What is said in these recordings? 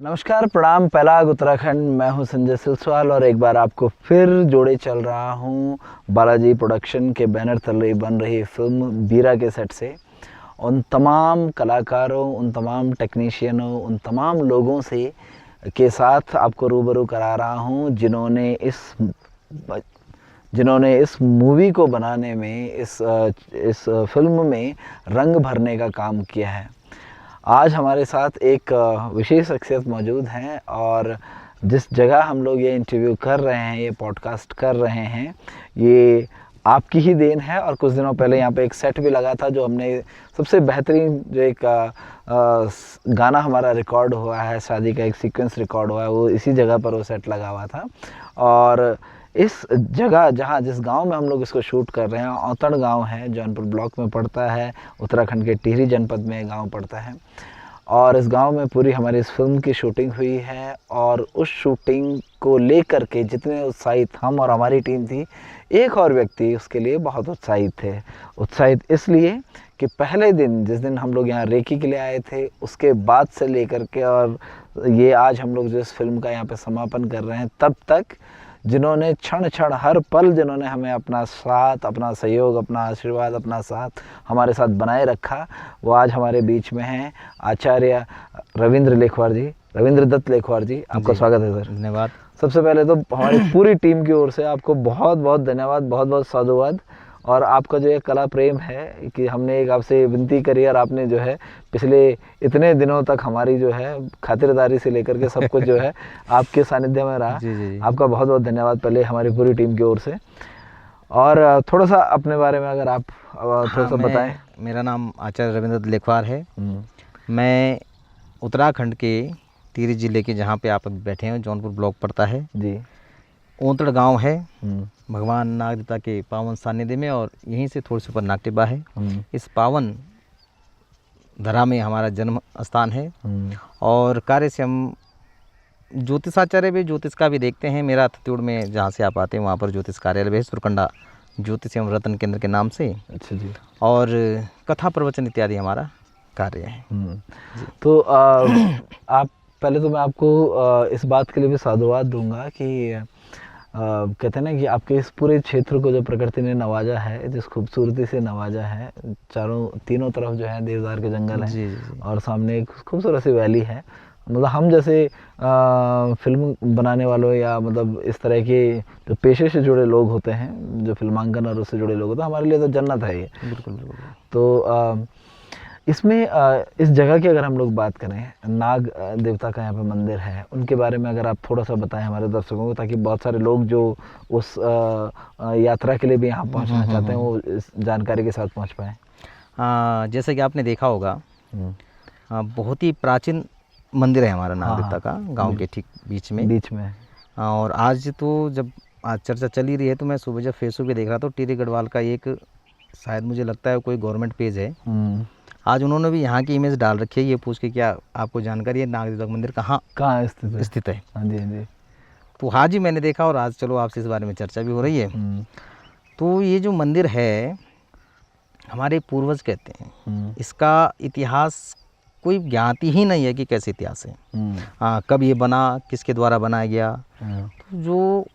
नमस्कार, प्रणाम, पहलाग उत्तराखंड। मैं हूं संजय सिलसवाल और एक बार आपको फिर जोड़े चल रहा हूं बालाजी प्रोडक्शन के बैनर तले बन रही फिल्म बीरा के सेट से। उन तमाम कलाकारों, उन तमाम टेक्नीशियनों, उन तमाम लोगों से के साथ आपको रूबरू करा रहा हूं जिन्होंने इस मूवी को बनाने में, इस फिल्म में रंग भरने का काम किया है। आज हमारे साथ एक विशेष शख्सियत मौजूद हैं और जिस जगह हम लोग ये इंटरव्यू कर रहे हैं, ये पॉडकास्ट कर रहे हैं, ये आपकी ही देन है। और कुछ दिनों पहले यहाँ पे एक सेट भी लगा था, जो हमने सबसे बेहतरीन जो एक गाना हमारा रिकॉर्ड हुआ है, शादी का एक सीक्वेंस रिकॉर्ड हुआ है, वो इसी जगह पर वो सेट लगा हुआ था। और इस जगह जिस गांव में हम लोग इसको शूट कर रहे हैं, औतड़ गांव है, जौनपुर ब्लॉक में पड़ता है, उत्तराखंड के टिहरी जनपद में गांव पड़ता है। और इस गांव में पूरी हमारी इस फिल्म की शूटिंग हुई है। और उस शूटिंग को लेकर के जितने उत्साहित हम और हमारी टीम थी, एक और व्यक्ति उसके लिए बहुत उत्साहित थे। उत्साहित इसलिए कि पहले दिन, जिस दिन हम लोग यहाँ रेकी के लिए आए थे, उसके बाद से लेकर के और ये आज हम लोग जो इस फिल्म का यहाँ पे समापन कर रहे हैं, तब तक जिन्होंने क्षण क्षण हर पल जिन्होंने हमें अपना साथ, अपना सहयोग, अपना आशीर्वाद, अपना साथ हमारे साथ बनाए रखा, वो आज हमारे बीच में हैं। आचार्य रविंद्र लेखवार जी, रविंद्र दत्त लेखवार जी, आपका स्वागत है सर। धन्यवाद। सबसे पहले तो हमारी पूरी टीम की ओर से आपको बहुत बहुत धन्यवाद, बहुत बहुत साधुवाद। और आपका जो ये कला प्रेम है कि हमने एक आपसे विनती करी और आपने जो है पिछले इतने दिनों तक हमारी जो है खातिरदारी से लेकर के सब कुछ जो है आपके सानिध्य में रहा। जी। आपका बहुत बहुत धन्यवाद पहले हमारी पूरी टीम की ओर से। और थोड़ा सा अपने बारे में अगर आप थोड़ा सा बताएं। मेरा नाम आचार्य रविंद्र लेखवार है। मैं उत्तराखंड के टिहरी जिले के, जहाँ पे आप अभी बैठे हैं, जौनपुर ब्लॉक पड़ता है जी। औतड़ गांव है, भगवान नाग देवता के पावन सानिध्य में, और यहीं से थोड़ी सी ऊपर नागटिब्बा है। इस पावन धरा में हमारा जन्म स्थान है। और कार्य से हम ज्योतिषाचार्य भी, ज्योतिष का भी देखते हैं। मेरा हथत्योड़ में जहाँ से आप आते हैं वहाँ पर ज्योतिष कार्यालय है, सुरकंडा ज्योतिष एवं रत्न केंद्र के नाम से। अच्छा जी। और कथा प्रवचन इत्यादि हमारा कार्य है। तो आप पहले तो मैं आपको इस बात के लिए भी साधुवाद दूंगा कि कहते हैं ना कि आपके इस पूरे क्षेत्र को जो प्रकृति ने नवाजा है, जिस खूबसूरती से नवाजा है, तीनों तरफ जो है देवदार के जंगल हैं और सामने एक खूबसूरत सी वैली है। मतलब हम जैसे फिल्म बनाने वालों या मतलब इस तरह के जो पेशे से जुड़े लोग होते हैं, जो फिल्मांकन और उससे जुड़े लोग होते हैं, हमारे लिए तो जन्नत है ये। बिल्कुल। तो इसमें इस जगह की अगर हम लोग बात करें, नाग देवता का यहाँ पे मंदिर है, उनके बारे में अगर आप थोड़ा सा बताएं हमारे दर्शकों को, ताकि बहुत सारे लोग जो उस यात्रा के लिए भी यहाँ पहुँचना चाहते हैं, वो इस जानकारी के साथ पहुँच पाएँ। जैसे कि आपने देखा होगा, बहुत ही प्राचीन मंदिर है हमारा नाग देवता का, गाँव के ठीक बीच में। और आज तो जब आज चर्चा चल ही रही है, तो मैं सुबह जब फेसबुक पे देख रहा था, टिहरी गढ़वाल का एक, शायद मुझे लगता है कोई गवर्नमेंट पेज है, आज उन्होंने भी यहाँ की इमेज डाल रखी है, ये पूछ के क्या आपको जानकारी है नाग देवता मंदिर कहाँ स्थित है। हाँ जी। तो हाँ जी, मैंने देखा, और आज चलो आपसे इस बारे में चर्चा भी हो रही है। तो ये जो मंदिर है, हमारे पूर्वज कहते हैं, इसका इतिहास कोई ज्ञात ही नहीं है कि कैसे इतिहास है, कब ये बना, किसके द्वारा बनाया गया। तो जो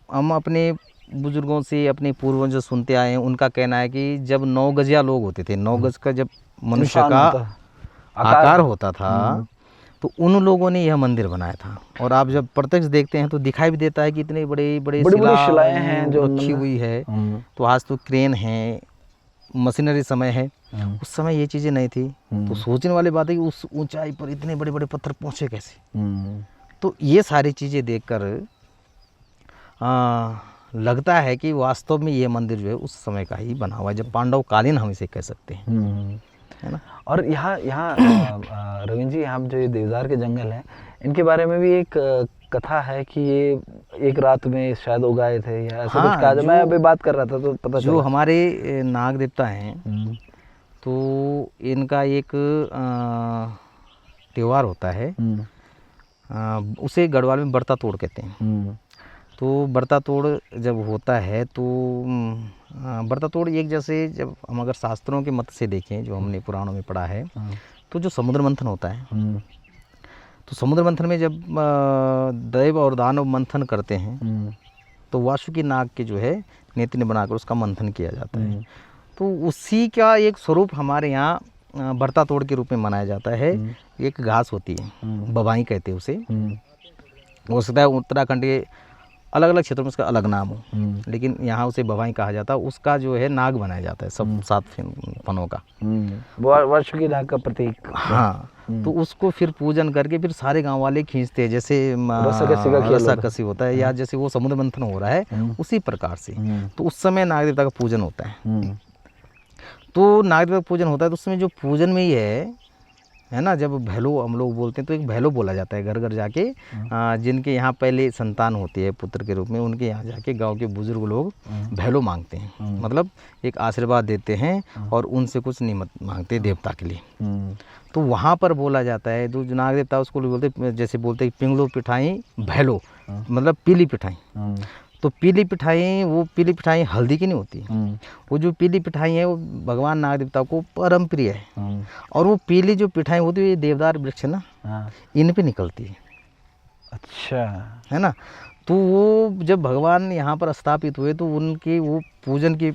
हम अपने बुजुर्गों से, अपने पूर्वजों से सुनते आए हैं, उनका कहना है कि जब 9 गजिया लोग होते थे, 9 गज का जब मनुष्य का आकार होता था, तो उन लोगों ने यह मंदिर बनाया था। और आप जब प्रत्यक्ष देखते हैं तो दिखाई भी देता है कि इतने बड़े बड़े शिलाएं हैं जो रखी हुई है। तो आज तो क्रेन है, मशीनरी समय है, उस समय ये चीज़ें नहीं थी। तो सोचने वाली बात है कि उस ऊंचाई पर इतने बड़े बड़े पत्थर पहुँचे कैसे। तो ये सारी चीज़ें देखकर लगता है कि वास्तव में ये मंदिर जो है उस समय का ही बना हुआ है, जब पांडव कालीन हम इसे कह सकते हैं, है ना। और यहाँ रविंद्र जी, यहाँ जो ये देवदार के जंगल हैं, इनके बारे में भी एक कथा है कि ये एक रात में शायद उगाए थे या ऐसा कुछ कहा। मैं अभी बात कर रहा था तो पता जो हमारे नाग देवता हैं, तो इनका एक त्योहार होता है, उसे गढ़वाल में बरता तोड़ कहते हैं। तो बरता तोड़ जब होता है, तो बरता तोड़ एक, जैसे जब हम अगर शास्त्रों के मत से देखें, जो हमने पुराणों में पढ़ा है, तो जो समुद्र मंथन होता है, तो समुद्र मंथन में जब दैव और दानव मंथन करते हैं तो वासुकी नाग के जो है नेत्र बनाकर उसका मंथन किया जाता है। तो उसी का एक स्वरूप हमारे यहाँ बर्ता तोड़ के रूप में मनाया जाता है। एक घास होती है, बवाई कहते हैं उसे। हो सकता है उत्तराखंड के अलग अलग क्षेत्रों में उसका अलग नाम हो, लेकिन यहाँ उसे बवाई कहा जाता है। उसका जो है नाग बनाया जाता है, सब 7 फनों का, वासुकी नाग का प्रतीक। हाँ, तो उसको फिर पूजन करके फिर सारे गांव वाले खींचते हैं, जैसे रस्साकसी होता है या जैसे वो समुद्र मंथन हो रहा है उसी प्रकार से। तो उस समय नाग देवता का पूजन होता है। तो नाग देवता का पूजन होता है तो उस समय जो पूजन में ये है ना, जब भैलो हम लोग बोलते हैं तो एक भैलो बोला जाता है घर घर जाके। जिनके यहाँ पहले संतान होती है पुत्र के रूप में, उनके यहाँ जाके गांव के बुजुर्ग लोग भैलो मांगते हैं, मतलब एक आशीर्वाद देते हैं और उनसे कुछ निमत मांगते हैं देवता के लिए। तो वहाँ पर बोला जाता है, जो नाग देवता उसको बोलते, जैसे बोलते हैं पिंगलो पिठाई भैलो, मतलब पीली पिठाई। तो पीली पिठाई, वो पीली पिठाई हल्दी की नहीं होती, वो जो पीली पिठाई है वो भगवान नाग देवता को परम प्रिय है। और वो पीली जो पिठाई होती है, ये देवदार वृक्ष है ना, इन पे निकलती है। अच्छा, है ना। तो वो जब भगवान यहाँ पर स्थापित हुए तो उनकी वो पूजन की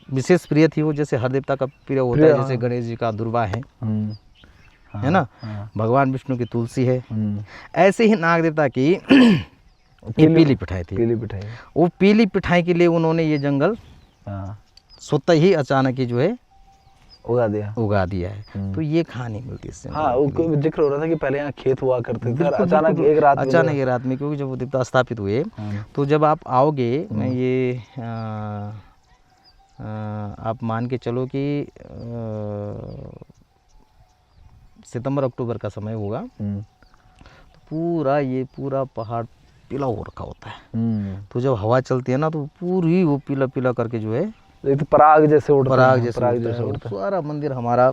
विशेष प्रिय थी। वो जैसे हर देवता का प्रिय होता है, जैसे गणेश जी का दुर्वा है ना, भगवान विष्णु की तुलसी है, ऐसे ही नाग देवता की ये पीली पिठाई थी। पीली पिठाई, वो पीली पिठाई के लिए उन्होंने ये जंगल स्वतः ही अचानक ही जो है उगा दिया है। तो ये खाने मिलती है। हाँ, वो जिक्र हो रहा था कि पहले यहाँ खेत हुआ करते थे, अचानक एक रात में, क्योंकि जब वो देवता स्थापित हुए तो जब आप आओगे, ये आप मान के चलो कि सितंबर अक्टूबर का समय होगा, तो पूरा पहाड़ पीला हो रखा होता है। तो जब हवा चलती है ना तो पूरी वो पीला पीला करके जो है एक तो पराग जैसे उड़ता है, सारा मंदिर हमारा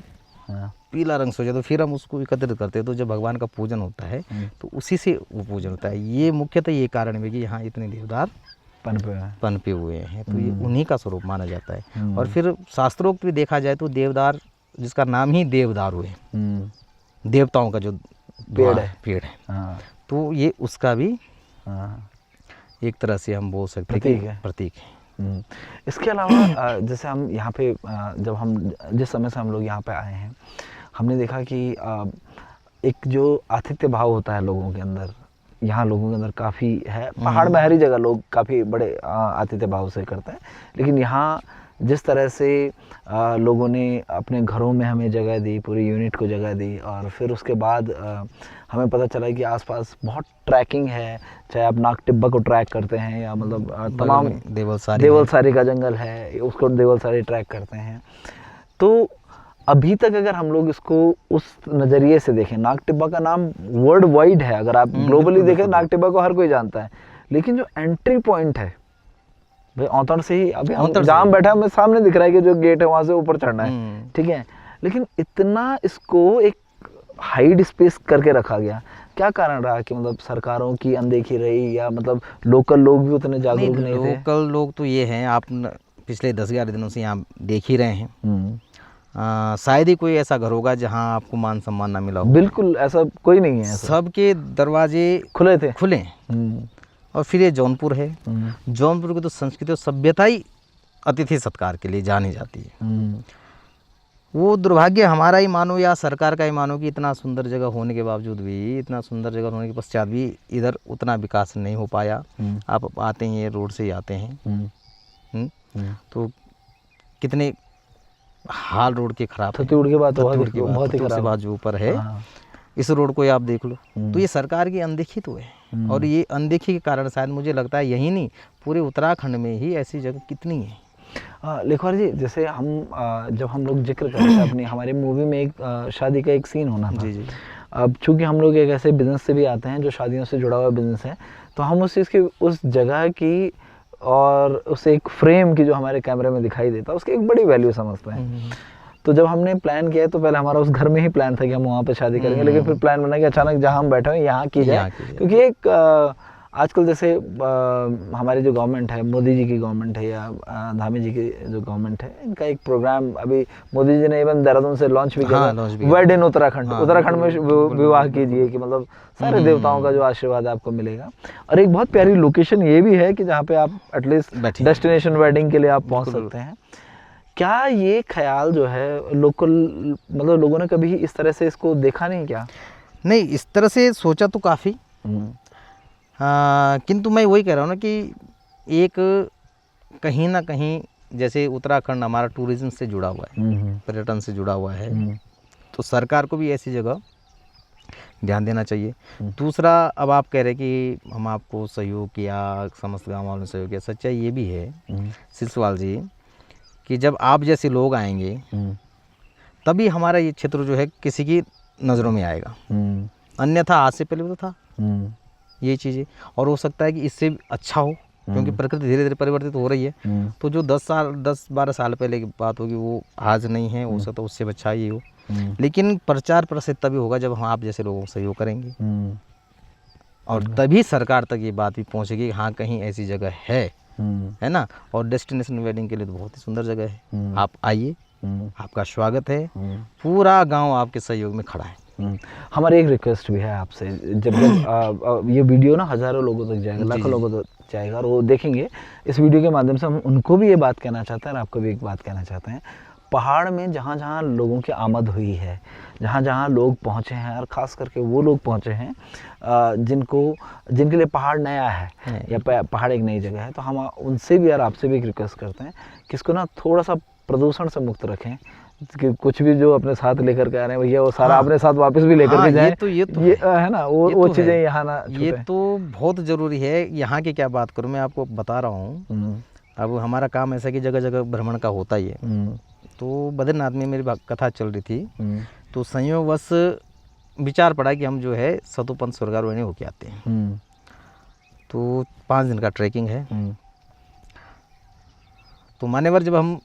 पीला रंग से हो जाता है। फिर हम उसको एकत्रित करते हैं, तो जब भगवान का पूजन होता है तो उसी से वो पूजन होता है। ये मुख्यतः ये कारण है कि यहाँ इतने देवदार पनपे हुए हैं, तो ये उन्हीं का स्वरूप माना जाता है। और फिर शास्त्रोक्त भी देखा जाए तो देवदार, जिसका नाम ही देवदार हुए, देवताओं का जो पेड़ है, तो ये उसका भी एक तरह से हम बोल सकते हैं प्रतीक है। इसके अलावा जैसे हम यहाँ पे जब हम जिस समय से हम लोग यहाँ पे आए हैं, हमने देखा कि एक जो आतिथ्य भाव होता है लोगों के अंदर, यहाँ लोगों के अंदर काफ़ी है। पहाड़ में हर जगह लोग काफ़ी बड़े आतिथ्य भाव से करते हैं, लेकिन यहाँ जिस तरह से लोगों ने अपने घरों में हमें जगह दी, पूरी यूनिट को जगह दी, और फिर उसके बाद हमें पता चला कि आसपास बहुत ट्रैकिंग है, चाहे आप नाग टिब्बा को ट्रैक करते हैं या मतलब तमाम देवलसारी का जंगल है, उसको देवलसारी ट्रैक करते हैं। तो अभी तक अगर हम लोग इसको उस नज़रिए से देखें, नाग टिब्बा का नाम वर्ल्ड वाइड है, अगर आप ग्लोबली देखें नाग टिब्बा को हर कोई जानता है, लेकिन जो एंट्री पॉइंट है भाई औतण से ही, अभी हम जहाँ बैठा हमें सामने दिख रहा है कि जो गेट है वहाँ से ऊपर चढ़ना है, ठीक है, लेकिन इतना इसको एक हाइड स्पेस करके रखा गया। क्या कारण रहा कि मतलब सरकारों की अनदेखी रही, या मतलब लोकल लोग भी उतने जागरूक नहीं थे? लोकल लोग तो ये हैं, आप पिछले 10-11 दिनों से यहाँ देख ही रहे हैं। शायद ही कोई ऐसा घर होगा जहाँ आपको मान सम्मान ना मिला हो। बिल्कुल ऐसा कोई नहीं है। सबके दरवाजे खुले। और फिर ये जौनपुर है, जौनपुर की तो संस्कृति और सभ्यता ही अतिथि सत्कार के लिए जानी जाती है। वो दुर्भाग्य हमारा ही मानो या सरकार का ही मानो कि इतना सुंदर जगह होने के बावजूद भी, इतना सुंदर जगह होने के पश्चात भी इधर उतना विकास नहीं हो पाया। आप आते हैं, ये रोड से ही आते हैं, तो कितने हाल रोड के खराब, थत्तीउड़ के बाद बहुत ही खराब, बात जो ऊपर है इस रोड को आप देख लो। तो ये सरकार की अनदेखी तो है, और ये अनदेखी के कारण शायद मुझे लगता है यही नहीं, पूरे उत्तराखंड में ही ऐसी जगह कितनी है। लेखवार जी, जैसे हम जब हम लोग जिक्र कर रहे थे अपनी, हमारी मूवी में एक शादी का एक सीन होना था। जी। अब चूंकि हम लोग एक ऐसे बिजनेस से भी आते हैं जो शादियों से जुड़ा हुआ बिजनेस है, तो हम उस चीज़ की, उस जगह की और उस एक फ्रेम की जो हमारे कैमरे में दिखाई देता है, उसकी एक बड़ी वैल्यू समझते हैं। तो जब हमने प्लान किया तो पहले हमारा उस घर में ही प्लान था कि हम वहाँ पे शादी करेंगे, लेकिन फिर प्लान बना कि अचानक जहाँ हम बैठे हैं यहाँ की जाए, क्योंकि एक आजकल जैसे हमारी जो गवर्नमेंट है, मोदी जी की गवर्नमेंट है या धामी जी की जो गवर्नमेंट है, इनका एक प्रोग्राम अभी मोदी जी ने इवन देहरादून से लॉन्च भी किया, हाँ, launch भी किया। वेड इन उत्तराखंड। हाँ, उत्तराखंड में बिल्कुल, विवाह बिल्कुल, कीजिए कि मतलब सारे देवताओं का जो आशीर्वाद आपको मिलेगा। और एक बहुत प्यारी लोकेशन ये भी है कि जहाँ पे आप एटलीस्ट बैठिए। डेस्टिनेशन वेडिंग के लिए आप पहुँच बिल्कुल, सकते हैं। क्या ये ख्याल जो है लोकल, मतलब लोगों ने कभी इस तरह से इसको देखा नहीं क्या? नहीं, इस तरह से सोचा तो काफ़ी, किंतु मैं वही कह रहा हूँ ना कि एक कहीं ना कहीं जैसे उत्तराखंड हमारा टूरिज्म से जुड़ा हुआ है, पर्यटन से जुड़ा हुआ है, तो सरकार को भी ऐसी जगह ध्यान देना चाहिए। दूसरा, अब आप कह रहे कि हम आपको सहयोग किया, समस्त गाँव वालों ने सहयोग किया, सच्चाई ये भी है सिलसवाल जी कि जब आप जैसे लोग आएंगे तभी हमारा ये क्षेत्र जो है किसी की नज़रों में आएगा, अन्यथा आज से पहले भी तो था ये चीज़ें। और हो सकता है कि इससे भी अच्छा हो, क्योंकि प्रकृति धीरे धीरे परिवर्तित हो रही है। तो जो 10-12 साल पहले की बात होगी वो आज नहीं है, हो सकता है उससे अच्छा ही हो। लेकिन प्रचार प्रसार तभी होगा जब हम आप जैसे लोगों को सहयोग करेंगे, और तभी सरकार तक ये बात भी पहुँचेगी कि हाँ कहीं ऐसी जगह है ना। और डेस्टिनेशन वेडिंग के लिए तो बहुत ही सुंदर जगह है, आप आइए, आपका स्वागत है, पूरा गांव आपके सहयोग में खड़ा है। हमारी एक रिक्वेस्ट भी है आपसे, जब ये वीडियो ना हज़ारों लोगों तक जाएगा, लाखों लोगों तक जाएगा और वो देखेंगे इस वीडियो के माध्यम से, हम उनको भी ये बात कहना चाहते हैं और आपको भी एक बात कहना चाहते हैं। पहाड़ में जहाँ जहाँ लोगों की आमद हुई है, जहाँ जहाँ लोग पहुँचे हैं, और ख़ास करके वो लोग पहुँचे हैं जिनके लिए पहाड़ नया है या पहाड़ एक नई जगह है, तो हम उनसे भी और आपसे भी एक रिक्वेस्ट करते हैं कि इसको ना थोड़ा सा प्रदूषण से मुक्त रखें, कि कुछ भी जो अपने साथ लेकर के आ रहे हैं भैया वो सारा अपने साथ वापस भी लेकर के जाएं। ये तो है ना, वो चीज़ें यहाँ ना ये तो बहुत ज़रूरी है। यहाँ की क्या बात करूँ, मैं आपको बता रहा हूँ, अब हमारा काम ऐसा कि जगह जगह भ्रमण का होता ही है। तो बद्रीनाथ में मेरी कथा चल रही थी, तो संयोगवश विचार पड़ा कि हम जो है सतोपंथ स्वर्गारोहिणी होके आते हैं। तो 5 दिन का ट्रैकिंग है। तो मान्यवर जब हम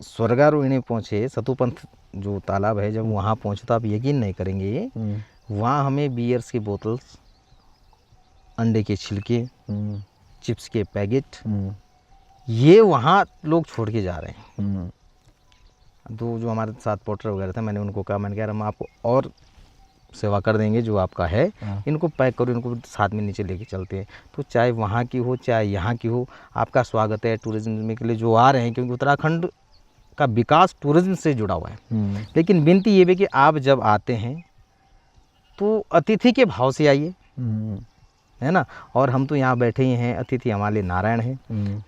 स्वर्गारोहिणी पहुँचे, सतोपंथ जो तालाब है, जब वहाँ पहुँचे तो आप यकीन नहीं करेंगे, वहाँ हमें बियर्स की बोतल्स, अंडे के छिलके, चिप्स के पैकेट, ये वहाँ लोग छोड़ के जा रहे हैं। तो जो हमारे साथ पोर्टर वगैरह थे, मैंने उनको कहा, मैंने कहा हम आपको और सेवा कर देंगे जो आपका है, इनको पैक करो, इनको साथ में नीचे लेके चलते हैं। तो चाहे वहाँ की हो चाहे यहाँ की हो, आपका स्वागत है टूरिज्म के लिए जो आ रहे हैं, क्योंकि उत्तराखंड का विकास टूरिज्म से जुड़ा हुआ है। लेकिन विनती ये भी कि आप जब आते हैं तो अतिथि के भाव से आइए, है ना। और हम तो यहाँ बैठे ही हैं, अतिथि हमारे लिए नारायण है,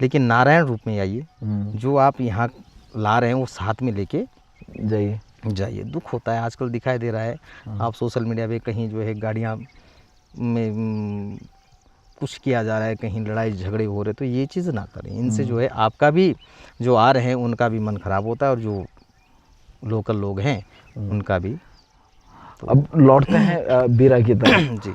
लेकिन नारायण रूप में आइए, जो आप यहाँ ला रहे हैं वो साथ में लेके जाइए। दुख होता है, आजकल दिखाई दे रहा है, आप सोशल मीडिया पे कहीं जो है गाड़ियाँ में कुछ किया जा रहा है, कहीं लड़ाई झगड़े हो रहे, तो ये चीज़ ना करें। इनसे जो है आपका भी, जो आ रहे हैं उनका भी मन खराब होता है, और जो लोकल लोग हैं उनका भी। तो अब लौटते हैं बीरा की तरफ। जी,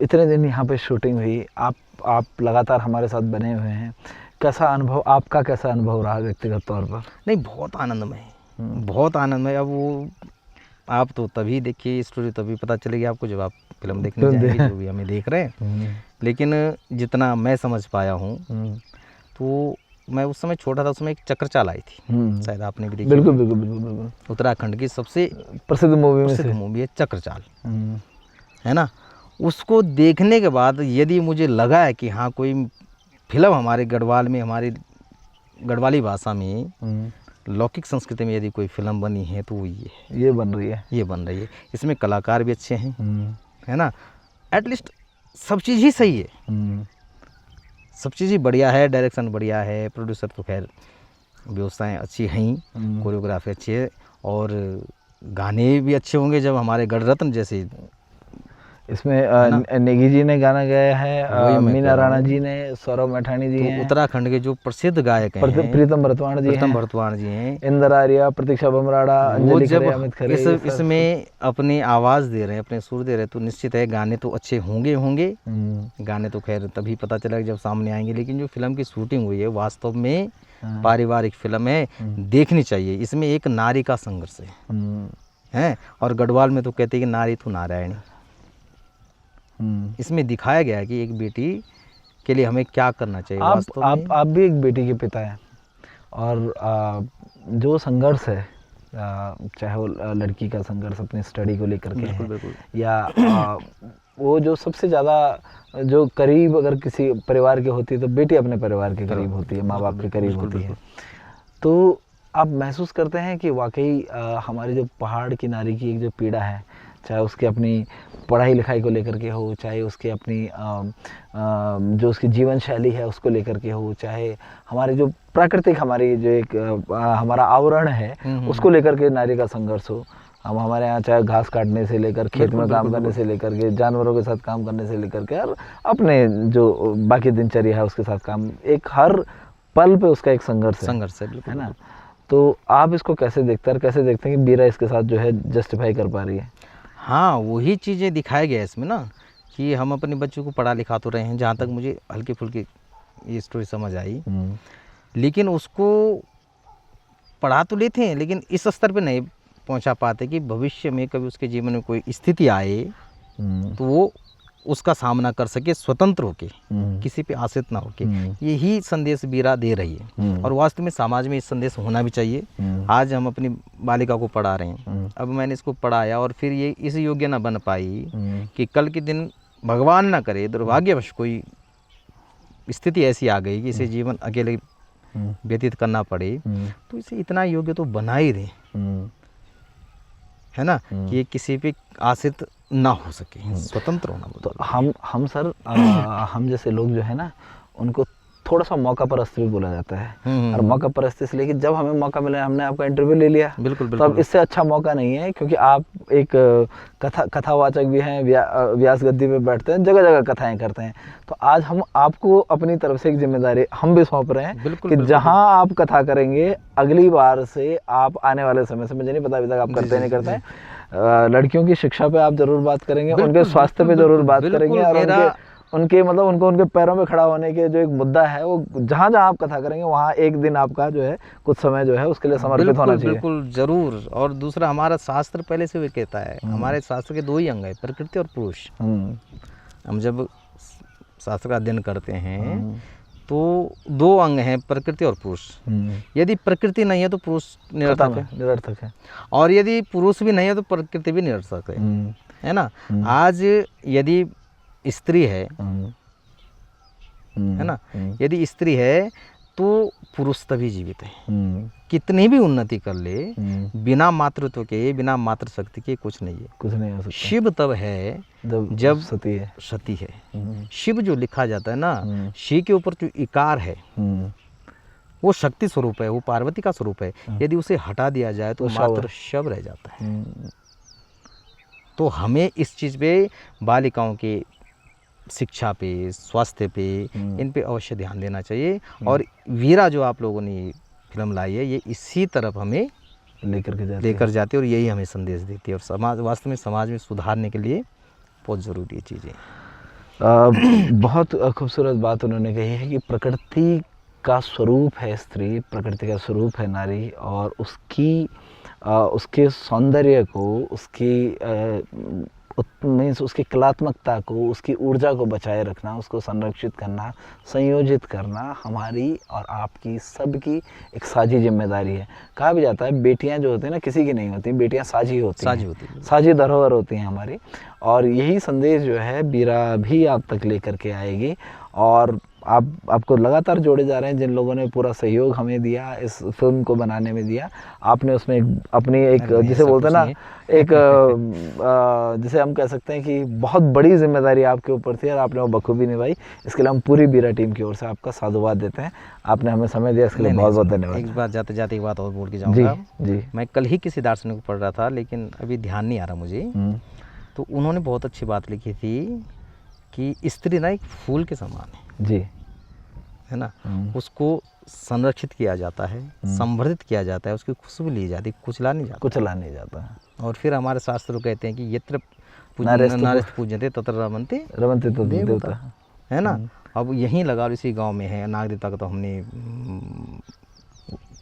इतने दिन यहाँ पे शूटिंग हुई, आप लगातार हमारे साथ बने हुए हैं, कैसा अनुभव, आपका कैसा अनुभव रहा व्यक्तिगत तौर पर? नहीं, बहुत आनंदमय है, बहुत आनंदमय। अब वो आप तो तभी देखिए, स्टोरी तभी पता चलेगी आपको जब आप फिल्म देखने जाएंगे, जो भी हमें देख रहे हैं। लेकिन जितना मैं समझ पाया हूँ, तो मैं उस समय छोटा था, उसमें एक चक्रचाल आई थी, शायद आपने भी देखी। बिल्कुल। उत्तराखंड की सबसे प्रसिद्ध मूवी है चक्रचाल, है ना। उसको देखने के बाद यदि मुझे लगा है कि हाँ कोई फिल्म हमारे गढ़वाल में, हमारी गढ़वाली भाषा में, लौकिक संस्कृति में यदि कोई फिल्म बनी है तो ये बन रही है। इसमें कलाकार भी अच्छे हैं, है ना। एटलीस्ट सब चीज़ ही सही है, सब चीज़ ही बढ़िया है, डायरेक्शन बढ़िया है, प्रोड्यूसर तो खैर व्यवस्थाएं अच्छी हैं, कोरियोग्राफी अच्छी है, और गाने भी अच्छे होंगे जब हमारे गढ़रत्न जैसे इसमें नेगी जी ने गाना गाया है, मीना राणा जी ने, सौरभ मैठानी जी हैं, उत्तराखंड के जो प्रसिद्ध गायक हैं, प्रीतम भरतवाण जी हैं, इंदर आर्या, प्रतीक्षा बमराड़ा, अंजलि खरे, अमित खरे, इसमें अपनी आवाज़ दे रहे हैं, अपने सुर दे रहे हैं, तो निश्चित है गाने तो अच्छे होंगे। गाने तो खैर तभी पता चलेगा जब सामने आएंगे। लेकिन जो फिल्म की शूटिंग हुई है वास्तव में पारिवारिक फिल्म है, देखनी चाहिए। इसमें एक नारी का संघर्ष है, और गढ़वाल में तो कहते हैं कि नारी तो नारायणी, इसमें दिखाया गया है कि एक बेटी के लिए हमें क्या करना चाहिए। वास्तव में आप भी एक बेटी के पिता हैं, और जो संघर्ष है, चाहे वो लड़की का संघर्ष अपनी स्टडी को लेकर के है, बिल्कुल या वो जो सबसे ज़्यादा जो करीब अगर किसी परिवार की होती है तो बेटी अपने परिवार के करीब होती है, माँ बाप के करीब होती है। तो आप महसूस करते हैं कि वाकई हमारी जो पहाड़ की नारी की एक जो पीड़ा है, चाहे उसकी अपनी पढ़ाई लिखाई को लेकर के हो, चाहे उसकी अपनी जो उसकी जीवन शैली है उसको लेकर के हो, चाहे हमारी जो प्राकृतिक हमारी जो एक हमारा आवरण है उसको लेकर के नारी का संघर्ष हो। हम हमारे यहाँ चाहे घास काटने से लेकर खेत में काम करने से लेकर के जानवरों के साथ काम करने से लेकर के और अपने जो बाकी दिनचर्या है उसके साथ काम, एक हर पल पे उसका एक संघर्ष है ना। तो आप इसको कैसे देखते हैं, कैसे देखते हैं कि बीरा इसके साथ जो है जस्टिफाई कर पा रही है? हाँ, वही चीज़ें दिखाया गया है इसमें ना, कि हम अपने बच्चों को पढ़ा लिखा तो रहे हैं, जहाँ तक मुझे हल्की फुल्की ये स्टोरी समझ आई, लेकिन उसको पढ़ा तो लेते हैं लेकिन इस स्तर पे नहीं पहुंचा पाते कि भविष्य में कभी उसके जीवन में कोई स्थिति आए तो वो उसका सामना कर सके स्वतंत्र होके, किसी पे आश्रित ना होके। यही संदेश बीरा दे रही है और वास्तव में समाज में इस संदेश होना भी चाहिए। आज हम अपनी बालिका को पढ़ा रहे हैं, अब मैंने इसको पढ़ाया और फिर ये इस योग्य ना बन पाई कि कल के दिन भगवान ना करे दुर्भाग्यवश कोई स्थिति ऐसी आ गई कि इसे जीवन अकेले व्यतीत करना पड़े, तो इसे इतना योग्य तो बना ही दें, है ना, कि ये किसी पे आश्रित ना हो सके, स्वतंत्र होना। तो हम सर हम जैसे लोग जो है ना उनको थोड़ा सा मौका परस्त भी बोला जाता है, और मौका परस्त इसलिए कि जब हमें मौका मिला हमने आपका इंटरव्यू ले लिया। बिल्कुल तो अब इससे अच्छा मौका नहीं है, क्योंकि आप एक कथावाचक भी हैं, व्यास गद्दी पे बैठते हैं, जगह जगह कथाएं करते हैं। तो आज हम आपको अपनी तरफ से एक जिम्मेदारी हम भी सौंप रहे हैं कि जहां आप कथा करेंगे अगली बार से आप आने वाले समय से, मुझे नहीं पता अभी तक आप करते नहीं करते हैं, लड़कियों की शिक्षा पे आप जरूर बात करेंगे, उनके स्वास्थ्य पे जरूर बात करेंगे, और उनके मतलब उनके पैरों में खड़ा होने के जो एक मुद्दा है वो जहाँ जहाँ आप कथा करेंगे वहाँ एक दिन आपका जो है कुछ समय जो है उसके लिए समर्पित होना चाहिए। बिल्कुल जरूर। और दूसरा, हमारा शास्त्र पहले से भी कहता है, हमारे शास्त्र के दो ही अंग है, प्रकृति और पुरुष। हम जब शास्त्र का अध्ययन करते हैं तो दो अंग हैं, प्रकृति और पुरुष। यदि प्रकृति नहीं है तो पुरुष निरर्थक है, और यदि पुरुष भी नहीं है तो प्रकृति भी निरर्थक है ना। आज यदि स्त्री है ना, यदि स्त्री है तो पुरुष तभी जीवित है। कितनी भी उन्नति कर ले, बिना मातृत्व के, बिना मातृशक्ति के कुछ नहीं है, कुछ नहीं हो सकता। शिव तब है जब सती है। शिव जो लिखा जाता है ना, शिव के ऊपर जो इकार है वो शक्ति स्वरूप है, वो पार्वती का स्वरूप है। यदि उसे हटा दिया जाए तो मात्र शव रह जाता है। तो हमें इस चीज़ पे, बालिकाओं के शिक्षा पे, स्वास्थ्य पे, इन पे अवश्य ध्यान देना चाहिए। और वीरा जो आप लोगों ने फिल्म लाई है, ये इसी तरफ हमें लेकर जाती है और यही हमें संदेश देती है। और समाज, वास्तव में समाज में सुधारने के लिए बहुत ज़रूरी चीज़ें। बहुत खूबसूरत बात उन्होंने कही है कि प्रकृति का स्वरूप है स्त्री, प्रकृति का स्वरूप है नारी, और उसके सौंदर्य को, उसकी कलात्मकता को, उसकी ऊर्जा को बचाए रखना, उसको संरक्षित करना, संयोजित करना हमारी और आपकी सबकी एक साझी जिम्मेदारी है। कहा भी जाता है बेटियां जो होती हैं ना किसी की नहीं होती, बेटियां साझी होती हैं, साझी धरोहर होती हैं हमारी। और यही संदेश जो है बीरा भी आप तक लेकर के आएगी। और आपको लगातार जोड़े जा रहे हैं, जिन लोगों ने पूरा सहयोग हमें दिया, इस फिल्म को बनाने में दिया, आपने उसमें अपनी एक जिसे बोलते हैं ना, एक जिसे हम कह सकते हैं कि बहुत बड़ी जिम्मेदारी आपके ऊपर थी और आपने वो बखूबी निभाई। इसके लिए हम पूरी बीरा टीम की ओर से आपका साधुवाद देते हैं। आपने हमें समय दिया, इसके लिए बहुत बहुत धन्यवाद। एक बात जाते जाते एक बात और बोल के जाऊँगा जी। मैं कल ही किसी दार्शनिक को पढ़ रहा था, लेकिन अभी ध्यान नहीं आ रहा मुझे, तो उन्होंने बहुत अच्छी बात लिखी थी कि स्त्री ना एक फूल के समान है जी, है ना। उसको संरक्षित किया जाता है, संवर्धित किया जाता है, उसकी खुशबू ली जाती है, कुचला नहीं जाता। और फिर हमारे शास्त्र कहते हैं कि यत्र नारेस्तु पूज्यते तत्र रमन्ते तो देवता, है ना। अब यहीं लगा, इसी गांव में है, नाग देवता का तो हमने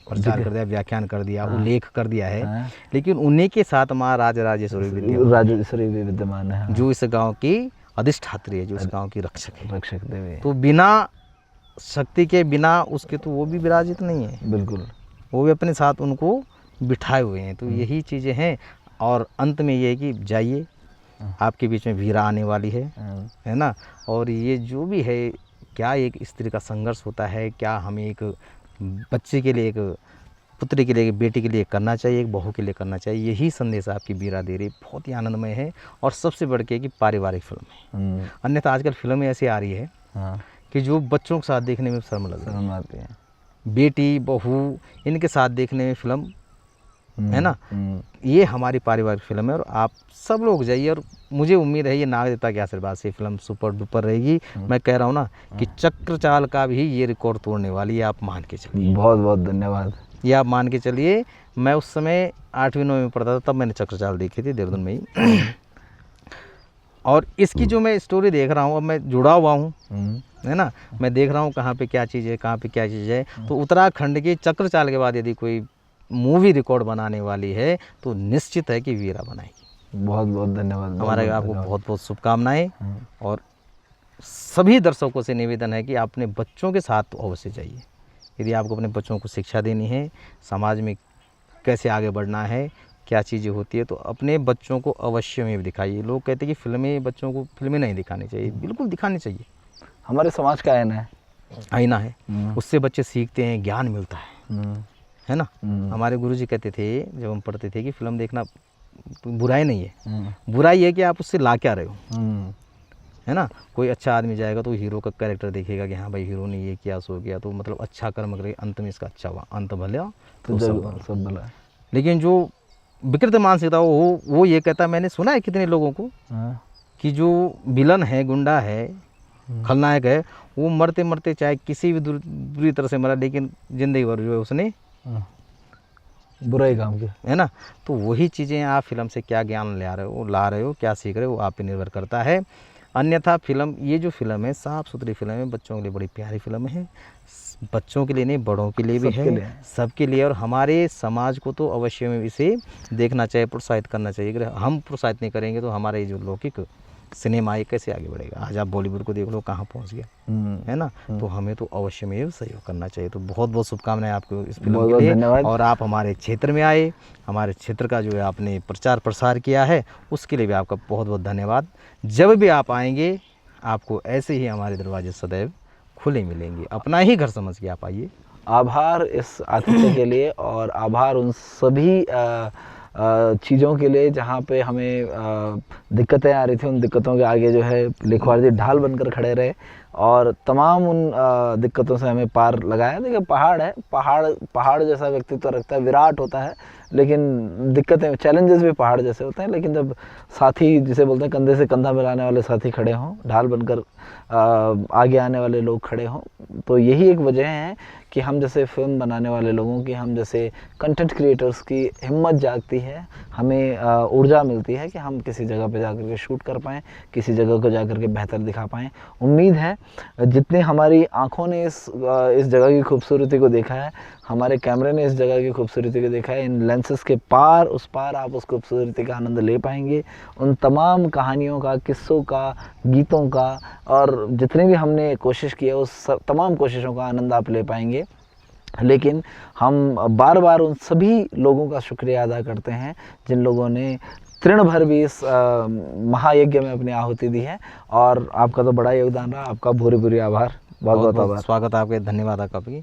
प्रचार कर दिया, व्याख्यान कर दिया, उल्लेख कर दिया है, लेकिन उन्हीं के साथ माँ राजराजेश्वरी भी विद्यमान है, जो इस गांव की अधिष्ठात्री है, जो इस गांव की रक्षक है। रक्षक देवी। तो बिना शक्ति के, बिना उसके तो वो भी विराजित नहीं है, बिल्कुल। वो भी अपने साथ उनको बिठाए हुए हैं। तो यही चीज़ें हैं। और अंत में ये है कि जाइए, आपके बीच में वीरा आने वाली है ना। और ये जो भी है, क्या एक स्त्री का संघर्ष होता है, क्या हमें एक बच्चे के लिए, एक पुत्री के लिए, एक बेटी के लिए करना चाहिए, एक बहू के लिए करना चाहिए, यही संदेश आपकी वीरा दे रही। बहुत ही आनंदमय है। और सबसे बढ़ के कि पारिवारिक फिल्म है। अन्यथा आजकल फिल्में ऐसी आ रही है कि जो बच्चों के साथ देखने में शर्म लग रही आती है। बेटी बहू इनके साथ देखने में फिल्म है ना। ये हमारी पारिवारिक फिल्म है और आप सब लोग जाइए। और मुझे उम्मीद है ये नाग देवता के आशीर्वाद से फिल्म सुपर डुपर रहेगी। मैं कह रहा हूँ ना कि चक्रचाल का भी ये रिकॉर्ड तोड़ने वाली है, आप मान के चलिए। बहुत बहुत धन्यवाद। ये आप मान के चलिए। मैं उस समय 8वीं 9वीं में पढ़ता था, तब मैंने चक्रचाल देखी थी देहरादून में ही। और इसकी जो मैं स्टोरी देख रहा हूँ, अब मैं जुड़ा हुआ हूँ, है ना। मैं देख रहा हूँ कहाँ पे क्या चीज़ है, कहाँ पे क्या चीज़ है। तो उत्तराखंड के चक्रचाल के बाद यदि कोई मूवी रिकॉर्ड बनाने वाली है तो निश्चित है कि वीरा बनाएगी। बहुत बहुत धन्यवाद। हमारे आपको बहुत बहुत शुभकामनाएं। और सभी दर्शकों से निवेदन है कि आप अपने बच्चों के साथ अवश्य जाइए। यदि आपको अपने बच्चों को शिक्षा देनी है, समाज में कैसे आगे बढ़ना है, क्या चीज़ें होती है, तो अपने बच्चों को अवश्य में दिखाइए। लोग कहते हैं कि फिल्में, बच्चों को फिल्में नहीं दिखानी चाहिए। बिल्कुल दिखानी चाहिए। हमारे समाज का आईना है, आईना है। उससे बच्चे सीखते हैं, ज्ञान मिलता है ना। हमारे गुरुजी कहते थे जब हम पढ़ते थे कि फिल्म देखना बुराई नहीं है, बुराई है कि आप उससे ला क्या रहे हो, है ना। कोई अच्छा आदमी जाएगा तो हीरो का कैरेक्टर देखेगा कि हाँ भाई हीरो ने ये किया सो किया, तो मतलब अच्छा कर्म करे, अंत में इसका अच्छा हुआ, अंत भला तो सब भला। लेकिन जो विकृत मानसिकता वो ये कहता है, मैंने सुना है कितने लोगों को कि जो विलन है, गुंडा है, खलनायक है, वो मरते मरते चाहे किसी भी बुरी तरह से मरा, लेकिन जिंदगी भर जो है उसने बुराई काम किया, है ना। तो वही चीज़ें आप फिल्म से क्या ज्ञान ला रहे हो, क्या सीख रहे हो, वो आप पे निर्भर करता है। अन्यथा फिल्म, ये जो फिल्म है साफ़ सुथरी फिल्म है, बच्चों के लिए बड़ी प्यारी फिल्म है। बच्चों के लिए नहीं, बड़ों के लिए भी है, सबके लिए। और हमारे समाज को तो अवश्य में इसे देखना चाहिए, प्रोत्साहित करना चाहिए। अगर हम प्रोत्साहित नहीं करेंगे तो हमारा ये जो लौकिक सिनेमा ये कैसे आगे बढ़ेगा। आज आप बॉलीवुड को देख लो कहाँ पहुँच गया, है ना। तो हमें तो अवश्य में सहयोग करना चाहिए। तो बहुत बहुत शुभकामनाएं आपको इस फिल्म के लिए। और आप हमारे क्षेत्र में आए, हमारे क्षेत्र का जो है आपने प्रचार प्रसार किया है, उसके लिए भी आपका बहुत बहुत धन्यवाद। जब भी आप आएंगे आपको ऐसे ही हमारे दरवाजे सदैव खुले मिलेंगे। अपना ही घर समझ के आप आइए। आभार इस आतिथ्य के लिए, और आभार उन सभी चीज़ों के लिए जहाँ पे हमें दिक्कतें आ रही थी। उन दिक्कतों के आगे जो है लिखवाड़ जी ढाल बनकर खड़े रहे और तमाम उन दिक्कतों से हमें पार लगाया। देखिए पहाड़ है, पहाड़ जैसा व्यक्तित्व रखता है, विराट होता है, लेकिन दिक्कतें, चैलेंजेस भी पहाड़ जैसे होते हैं। लेकिन जब साथी, जिसे बोलते हैं कंधे से कंधा मिलाने वाले साथी खड़े हों, ढाल बनकर आगे आने वाले लोग खड़े हों, तो यही एक वजह है कि हम जैसे फिल्म बनाने वाले लोगों की, हम जैसे कंटेंट क्रिएटर्स की हिम्मत जागती है, हमें ऊर्जा मिलती है कि हम किसी जगह पे जाकर के शूट कर पाएँ, किसी जगह को जाकर के बेहतर दिखा पाएँ। उम्मीद है जितने हमारी आँखों ने इस जगह की खूबसूरती को देखा है, हमारे कैमरे ने इस जगह की खूबसूरती को देखा है, इन लेंसेज के पार उस पार आप उस खूबसूरती का आनंद ले पाएंगे। उन तमाम कहानियों का, किस्सों का, गीतों का, और जितनी भी हमने कोशिश की है उस तमाम कोशिशों का आनंद आप ले पाएंगे। लेकिन हम बार बार उन सभी लोगों का शुक्रिया अदा करते हैं जिन लोगों ने तृण भर भी इस महायज्ञ में अपनी आहुति दी है। और आपका तो बड़ा योगदान रहा, आपका भूरी भूरी आभार, बहुत बहुत आभार। स्वागत आपके, धन्यवाद आपका भी।